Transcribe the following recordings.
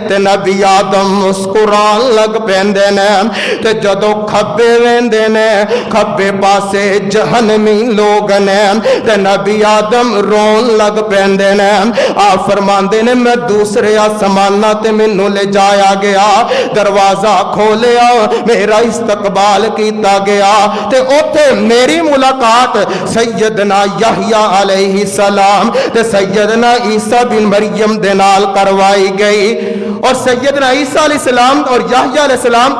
ते नबी आदम मुस्कुरान लग पैंदे ने ते जदों खब्बे वेंदे ने खब्बे पासे जहन्नमी लोग ने ते नबी आदम रोन लग पैंदे ने। आप फरमांदे ने मैं दूसरे आसमाना ते मैनू ले जाया गया, दरवाजा खोलिया, मेरा इस्तकबाल किया गया ते उथे मेरी मुलाकात सैयदना यहया अलैहि सलाम ते सैयदना ईसा बिन मरियम दे नाल करवाई गई। और सैयदना ईसा अलैहि सलाम और यहया अलैहि सलाम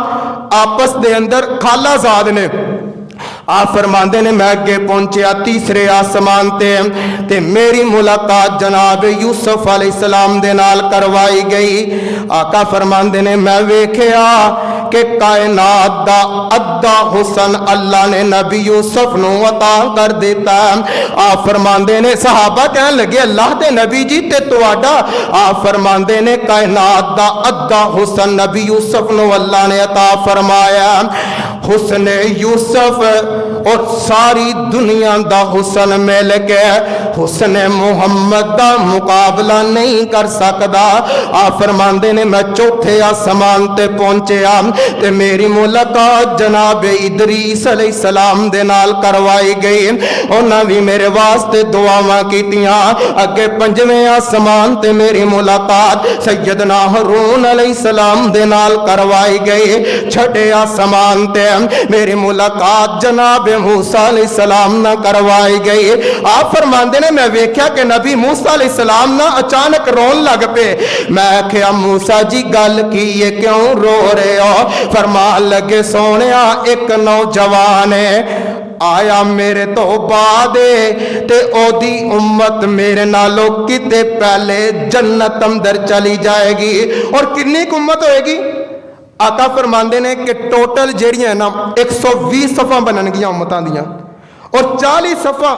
आपस दे अंदर खालाजाद ने। आप फरमाते ने मैं अगे पहुंचया तीसरे आसमान ते मेरी मुलाकात जनाब यूसुफ अलैहिस्सलाम दे नाल करवाई गई। आका फरमाते ने मैं वेख्या कि कायनात दा अद्धा हुसन अल्लाह ने नबी यूसुफ नू अता कर दिता। आप फरमाते ने सहाबा कहन लगे अल्लाह दे नबी जी ते तुहाडा? आप फरमाते ने कायनात दा अद्धा हुसन नबी यूसुफ नू अल्लाह ने अता फरमाया। हुसन यूसुफ और सारी दुनिया दा हुसन मिल के हुसन मुहम्मद दा मुकाबला नहीं कर सकता। आप फरमाते ने मैं चौथे आसमान ते पहुंचया ते मेरी मुलाकात जनाब इदरीस अलैहिस्सलाम दे नाल करवाई गई। उन्हां भी मेरे वास्ते दुआवां कीतियां। अगे पंजवें आसमान ते मेरी मुलाकात सैयदना हारून अलैहिस्सलाम दे नाल करवाई गई। छठे आसमान ते मेरी मुलाकात जनाब मूसा अलैहिस्सलाम ना करवाई गई। आप फरमाते ने मैं वेख्या कि नबी मूसा अलैहिस्सलाम ना अचानक रोन लग पे। मैं आख्या मूसा जी गल की ये क्यों रो रहे हो? फरमान लगे सोनिया एक नौजवान है आया मेरे तो बाद ते ओदी उम्मत मेरे नालों किते पहले जन्नत अंदर चली जाएगी। और कितनी उम्मत होएगी? आका फरमाते ने कि टोटल जेड़ियां ना 120 सफ़ा बननगियां उम्मतां दियां और 40 सफ़ा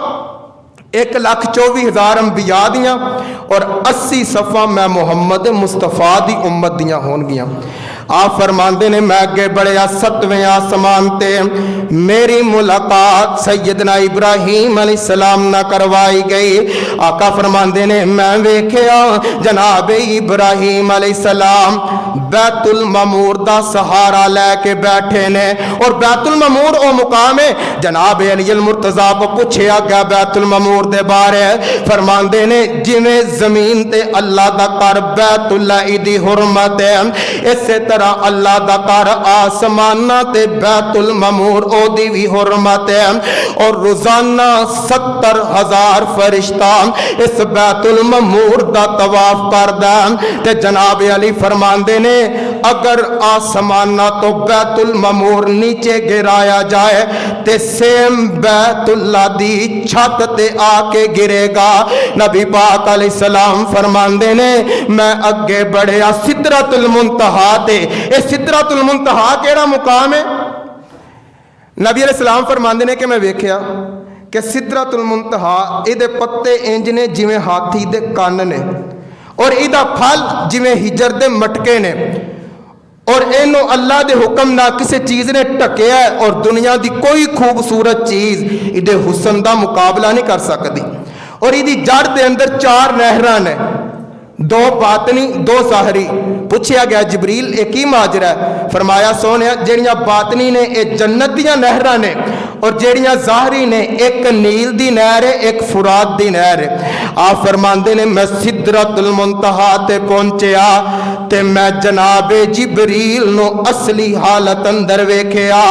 1,24,000 अंबिया दियां और 80 सफ़ा मैं मुहम्मद मुस्तफा दी उम्मत दियां होनगियां। आप फरमाते ने मैं अगे बढ़िया सतवें आसमान ते मेरी मुलाकात सैयदना इब्राहीम अलैहिस्सलाम ना करवाई गई। आका फरमाते ने मैं वेख्या जनाब इब्राहीम अलैहिस्सलाम बैतुल ममूर दा सहारा लैके बैठे ने। और बैतुल ममूर ओ मुकाम है जनाब अली अल मुर्तज़ा को पूछया गया बैतुल ममूर दे बारे। फरमाते ने जिवें जमीन ते अल्लाह दा घर बैतुल्लाह दी हुरमत है इसे अल्लाह दा घर आसमाना ते बैतुल ममूर ओदी भी हुरमत है। और रोजाना 70,000 फरिश्ता इस बैतुल ममूर दा तवाफ करदा ते जनाब अली फरमांदे ने अगर आसमाना तो बैतुल ममूर नीचे गिराया जाए ते सेम बैतुल्लाह दी छत ते आके गिरेगा। नबी पाक अलैहिस्सलाम फरमांदे ने मैं अगे बढ़िया सिदरतुल मुंतहा ते सिदरतुल मुंतहा केड़ा मुकाम है? नबी अलैहिस्सलाम फरमांदे ने कि मैं वेख्या कि सिदरतुल मुंतहा इहदे पत्ते इंज ने जिवें हाथी दे कान ने और इहदा फल जिवें हिजर दे मटके ने और इनू अल्लाह दे हुक्म ना किसी चीज़ ने ढकिया और दुनिया की कोई खूबसूरत चीज़ इहदे हुसन का मुकाबला नहीं कर सकती। और इहदी जड़ दे अंदर 4 नहरां ने, 2 बातनी 2 ज़ाहरी। पूछया गया जिबरील एक ही माजरा है? फरमाया सोने जेड़ियां बातनी ने एक जन्नत दियां नहरां ने और जेड़ियां ज़ाहरी ने एक नील दी नहर है एक फुरात दी नहर है। आप फरमांदे ने मैं सिदरतुल मुंतहा ते पहुंचया ते मैं जनाबे जिबरील नो असली हालत अंदर वेख्या।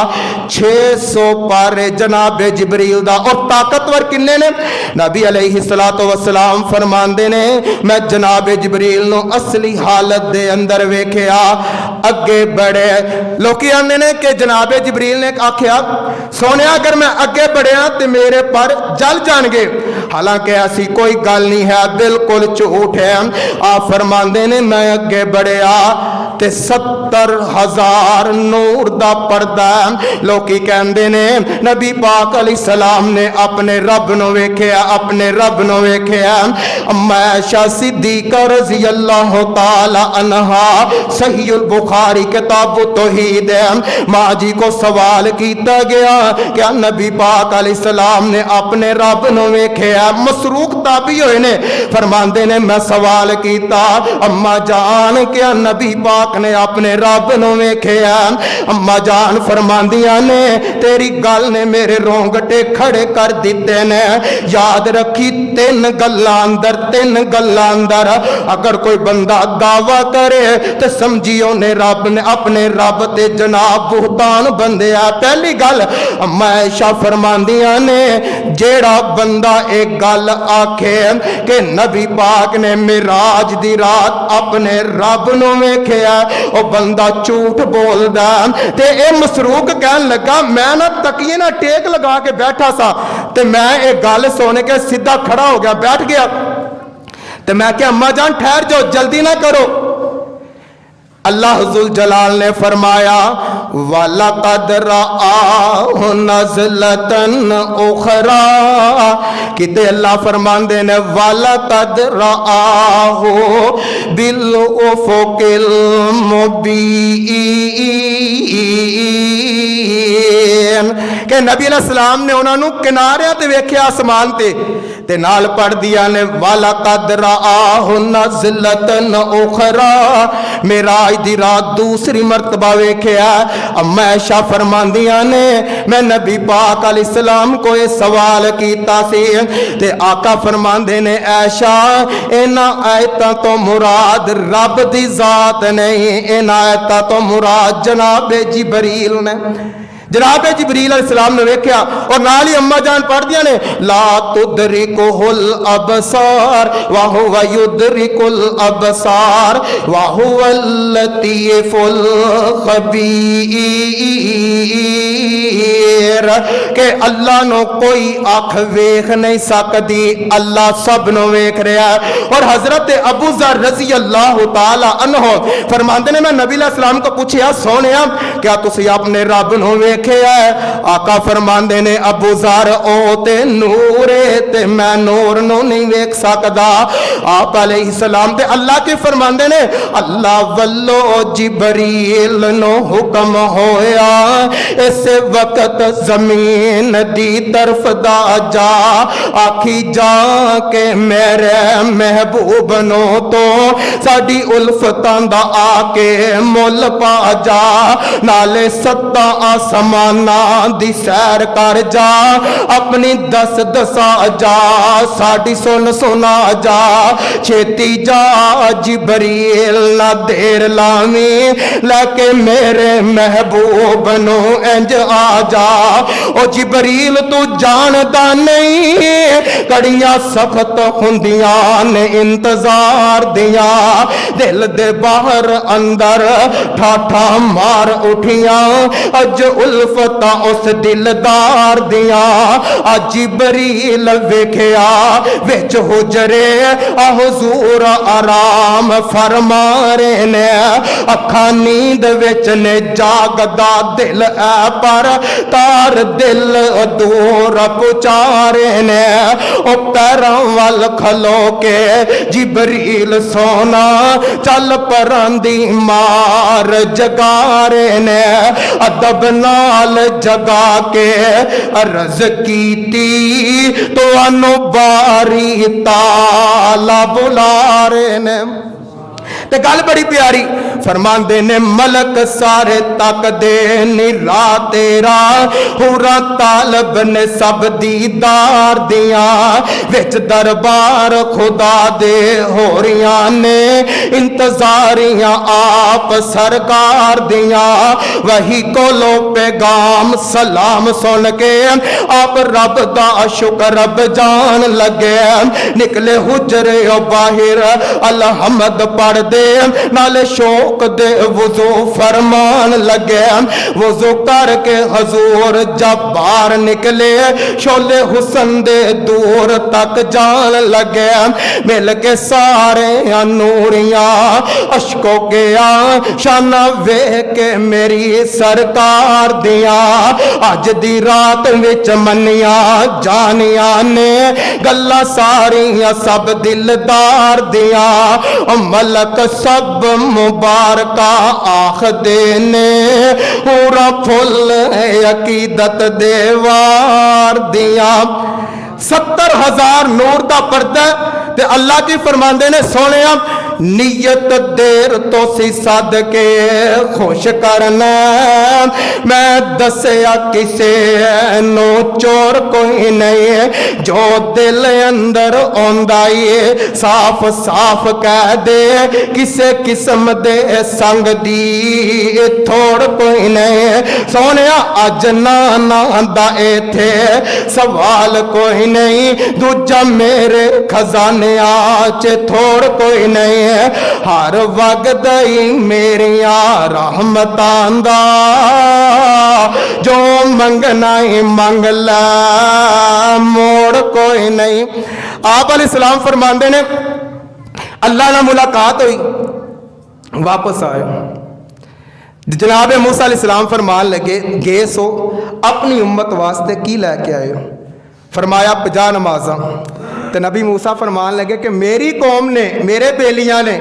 600 पारे जनाबे जिबरील दा और ताकतवर किन्ने ने? नबी अलैहिस्सलातु वस्सलाम फरमांदे ने मैं जनाबे जिबरील नो असली हालत दे अंदर वेख्या। अगे बढ़े लोग आंदे ने कि जनाबे जिबरील ने आख्या सोने अगर मैं अगे बढ़िया तो मेरे पर जल जाएंगे। हालांकि ऐसी कोई गल नहीं है, बिल्कुल झूठ है। आप फरमांदे ने मैं अगे बढ़िया ते 70,000 नूर दा पर्दा। लोकी कहंदे ने नबी पाक अलैहिस्सलाम ने अपने रब नु वेख्या, अपने रब नु वेख्या। अम्मा आयशा सिद्दीका रज़ी अल्लाह तआला अन्हा सहीहुल बुखारी किताब तौहीद माँ जी को सवाल किया गया क्या नबी पाक अलैहिस्सलाम ने अपने रब नु वेख्या? है। मसरूक ताबी होए ने, फरमांदे ने मैं सवाल किया अम्मा जान क्या नबी पाक ने अपने रब नूं वेखिया? अम्मा जान फरमांदियां ने तेरी गल ने मेरे रोंगटे खड़े कर दिते ने। याद रखी तीन गल्लां अंदर, तीन गल्लां अंदर अगर कोई बंदा दावा करे तो समझियो ने रब ने अपने रब ते जनाब बुहतान बंदिया। पहली गल अम्मा आयशा फरमांदियां ने जेड़ा बंदा एक गल आखे कि नबी पाक ने मिराज दी रात अपने रब नूं वेखिया, ओ बंदा झूठ बोलदा। ते ए मसरूक कहन लगा मैं ना तकिए ना टेक लगा के बैठा सा ते मैं एक गल सुन के सीधा खड़ा हो गया, बैठ गया। ते मैं क्या अम्मा जान ठहर जाओ, जल्दी ना करो। अल्लाह जुल जलाल ने फरमाया वाला कदरा नज़लतन उखरा, किते अल्लाह फरमांदे ने वाला कदरा हो बिल उफुकिल मुबीन, कि नबी अलैहिस्सलाम ने उन्होंने किनारियां ते वेख्या आसमान ते नाल पढ़ दिया ने वाला कदरा हो नज़लतन उखरा, मेराज दी रात दूसरी मर्तबा वेख्या। अम्मा आयशा फरमांदियां ने मैं नबी पाक अलैहिस्सलाम को ये सवाल कीता सी ते आका फरमांदे ने आयशा इन्हां आयतां तो मुराद रब दी जात नहीं, इन्हां आयतां तो मुराद जनाब जिबरील ने। जनाब जिबरील अलैहिस्सलाम ने वेख्या और नाल ही अम्मा जान पढ़ दिया ने ला तुदरिकुल अबसार व हुवा युदरिकुल अबसार व हुवल लतीफुल खबीर, के अल्लाह नो कोई अख वेख नहीं सकती, अल्लाह सब नो वेख रहा है। और हजरत अबू ज़र रज़ी अल्लाह तआला अन्हु फरमाते ने मैं नबी अलैहिस्सलाम को पूछा सोनिया क्या तुसी अपने रब नो वेख है? आका फरमांदे ने अबू ज़र ओ ते नूरे ते मैं नूर नो नहीं वेख सकदा। आप अलैहिस्सलाम ते अल्लाह के फरमांदे ने अल्लाह वल्लो जिबरील नो हुक्म होया इस वक्त जमीन दी तरफ दा जा आखी जा के मेरे महबूब नो तो साडी उल्फतां दा आके मुल पा जा, नाले सत्ता आसमाना दी सैर कर जा, अपनी दस दसा जा साडी सुन सुना जा, छेती जा जिबरील ना देर लावी लेके मेरे महबूब नो इंज आ जा। ओ जिबरील तू जानदा नहीं कड़ियां सख्त हुंदियां ने इंतजार दिया, दिल दे बाहर अंदर ठाठा मार उठियां अज उल्फता उस दिलदार दिया। अज जिबरील वेख्या विच हुजरे हुजूर आराम फरमा रहे ने, अखा नींद विच ने जागदा दिल है पर तार दिल दूर पुचारे ने। ओ पैरों वल खलो के जिबरील सोना चल परांदी मार जगारे ने, अदब नाल जगा के अर्ज कीती तो अनु बारी ताला बुला रहे ने। ते गल बड़ी प्यारी फरमांदे ने मलक सारे तक दे निरा तेरा हुरा तालब ने सब दीदार दिया, विच दरबार खुदा दे हो रिया ने इंतजारियां आप सरकार दिया। वही कोलो पैगाम सलाम सुन के आप रब दा शुक्र रब जान लगे, निकले हुजरे बाहिर अलहमद पढ़ दे नाले शौक दे वुजू फरमान लगे, वुजू करके हजूर जब बाहर निकले शोले हुसन दे दूर तक जान लगे, मिल के सारे नूरियां अशको गया शाना वे के मेरी सरकार दिया। अज दी रात विच मनिया जानिया ने गल्ला सारियां सब दिलदार दिया, मलक सब मुबारका आखदे ने पूरा फुल अकीदत देवार दिया। 70,000 नूर का पर्दा ते अल्लाह की फरमाते ने सोने नीयत देर तो सी सद के खुश करना मैं दसिया किसे नो चोर कोई नहीं जो दिल अंदर आंदा है साफ साफ कह दे किसे किस्म दे संग दी थोड़ कोई नहीं सोने अज ना दा इथे सवाल कोई नहीं दूजा मेरे खजाने आच थोड़ कोई नहीं हर वक्त ही मेरिया रहमतां दा जो मंगना ही मंग ला मोड़ कोई नहीं। आप अलैहिस्सलाम फरमाते ने अल्लाह नाल मुलाकात हुई वापस आए जनाब मूसा अलैहिस्सलाम फरमान लगे गए सो अपनी उम्मत वास्ते की लैके आए हो फरमाया 50 नमाजा तो नबी मूसा फरमान लगे कि मेरी कौम ने मेरे बेलियां ने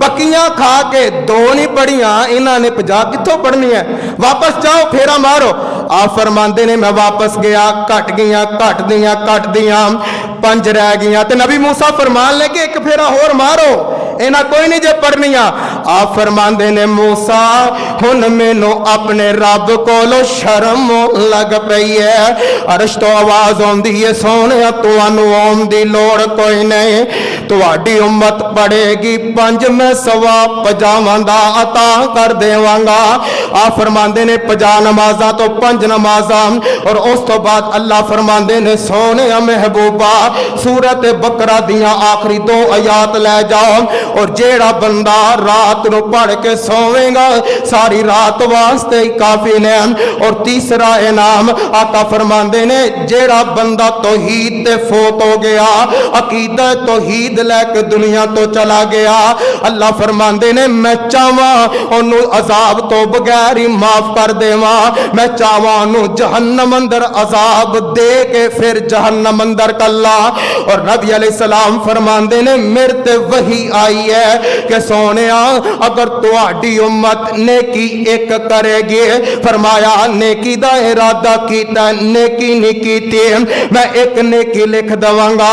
पक्कियां खा के 2 नहीं पढ़ियां इन्होंने 50 कितों पढ़नी है वापस जाओ फेरा मारो। आप फरमाते ने मैं वापस गया घट दियां 5 रह गई तो नबी मूसा फरमान लगे एक फेरा होर मारो इन्हें कोई नहीं जे पढ़निया। आप फरमाते ने मूसा हुन मैनू अपने रब कोलों शर्म लग पई है अरश तो आवाज आउंदी है सोने तुहानू आउण दी लोड़ कोई नहीं तुहाडी उम्मत पढ़ेगी 5 मैं सवा 50 दा अता कर देवांगा। आप फरमाते ने 50 नमाजा तो 5 नमाजा और उस तो बाद अल्लाह फरमाते ने सोने महबूबा सूरत बकरा दियां आखिरी 2 आयात लै जाओ और जेड़ा बंदा रात को पढ़ के सोवेगा सारी रात वास्ते ही काफी ने। और तीसरा इनाम आका फरमाते ने जेड़ा बंदा तौहीद ते फोत हो गया अकीदा तौहीद लैके दुनिया तो चला गया अल्लाह फरमाते ने मैं चाहवा ओनू अजाब तो बगैर ही माफ कर देवा मैं चाहवा ओनू जहन्नम अंदर अजाब दे के फिर जहन्नम अंदर कल्ला। और नबी अलैहिस्सलाम फरमाते ने मेरे ते वही आई है कि सोने अगर तुहाडी उम्मत नेकी एक करेगी फरमाया नेकी दा इरादा कीता नेकी नहीं कीती मैं एक नेकी लिख दवांगा।